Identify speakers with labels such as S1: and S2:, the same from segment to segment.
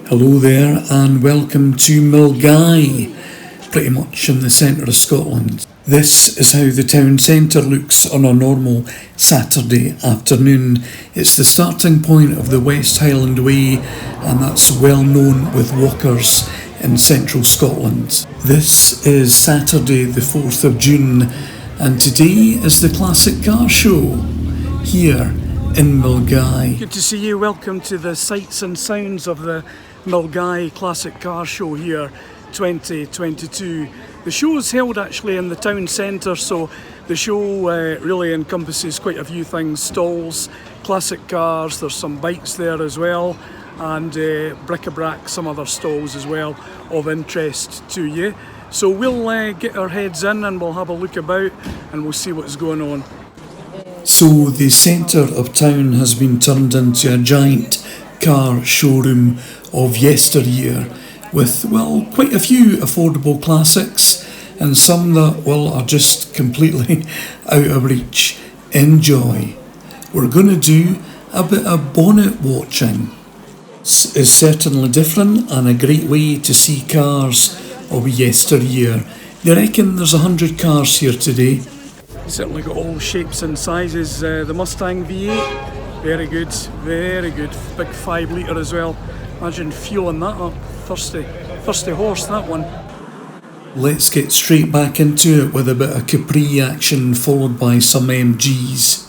S1: Hello there and welcome to Milngavie, pretty much in the centre of Scotland. This is how the town centre looks on a normal Saturday afternoon. It's the starting point of the West Highland Way, and that's well known with walkers in central Scotland. This is Saturday the 4th of June and today is the Classic Car Show here in Milngavie.
S2: Good to see you. Welcome to the sights and sounds of the Milngavie Classic Car Show here 2022. The show is held actually in the town centre, so the show really encompasses quite a few things: stalls, classic cars, there's some bikes there as well, and bric-a-brac, some other stalls as well of interest to you. So we'll get our heads in and we'll have a look about and we'll see what's going on.
S1: So the centre of town has been turned into a giant car showroom of yesteryear with, well, quite a few affordable classics and some that, well, are just completely out of reach. Enjoy. We're going to do a bit of bonnet watching. This is certainly different and a great way to see cars of yesteryear. They reckon there's 100 cars here today.
S2: Certainly got all shapes and sizes. The Mustang V8, very good, very good. Big 5 litre as well. Imagine fueling that up. Thirsty horse, that one.
S1: Let's get straight back into it with a bit of Capri action followed by some MGs.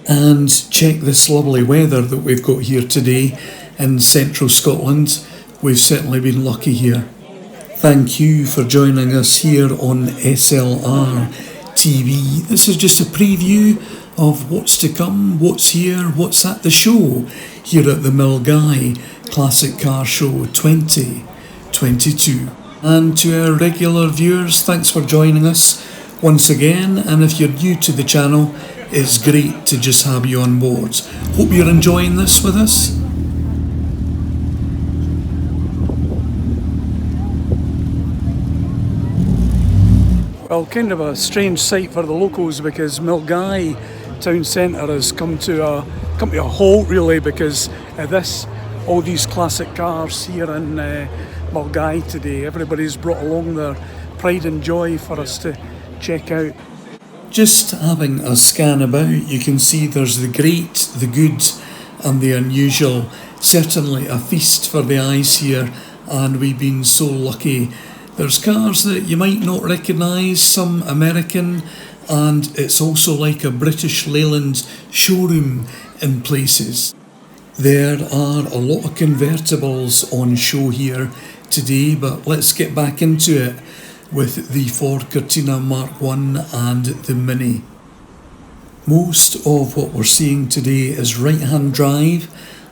S1: And check this lovely weather that we've got here today in central Scotland. We've certainly been lucky here. Thank you for joining us here on SLR.tv. This is just a preview of what's to come, what's here, what's at the show here at the Milngavie Classic Car Show 2022. And to our regular viewers, thanks for joining us once again, and if you're new to the channel, it's great to just have you on board. Hope you're enjoying this with us.
S2: Well, kind of a strange sight for the locals because Milngavie town centre has come to a halt really, because all these classic cars here in Milngavie today. Everybody's brought along their pride and joy for us to check out.
S1: Just having a scan about, you can see there's the great, the good and the unusual. Certainly a feast for the eyes here, and we've been so lucky. There's cars that you might not recognise, some American, and it's also like a British Leyland showroom in places. There are a lot of convertibles on show here today, but let's get back into it with the Ford Cortina Mark 1 and the Mini. Most of what we're seeing today is right-hand drive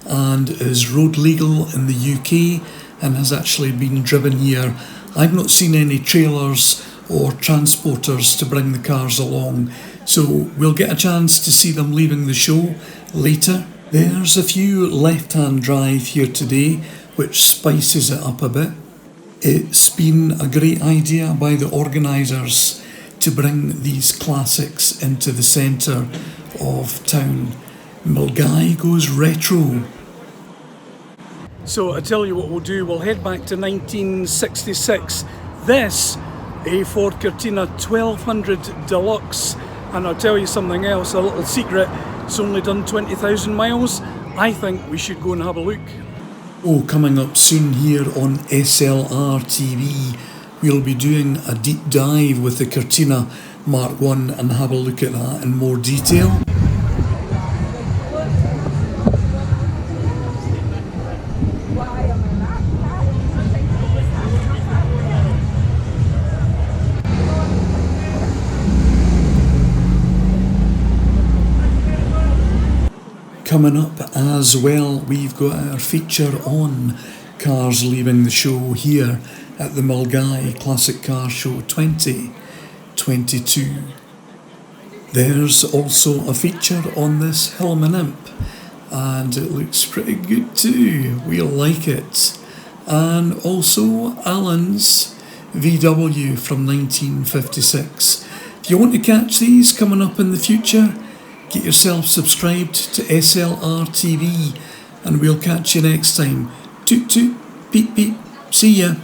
S1: and is road legal in the UK and has actually been driven here. I've not seen any trailers or transporters to bring the cars along, so we'll get a chance to see them leaving the show later. There's a few left-hand drive here today, which spices it up a bit. It's been a great idea by the organisers to bring these classics into the centre of town. Milngavie goes retro.
S2: So I tell you what we'll do, we'll head back to 1966. This, a Ford Cortina 1200 Deluxe, and I'll tell you something else, a little secret, it's only done 20,000 miles. I think we should go and have a look.
S1: Oh, coming up soon here on SLR.tv, we'll be doing a deep dive with the Cortina Mark 1 and have a look at that in more detail. Coming up as well, we've got our feature on cars leaving the show here at the Milngavie Classic Car Show 2022. There's also a feature on this Hillman Imp, and it looks pretty good too. We'll like it. And also Alan's VW from 1956. If you want to catch these coming up in the future, get yourself subscribed to SLR.tv and we'll catch you next time. toot toot, beep beep. See ya.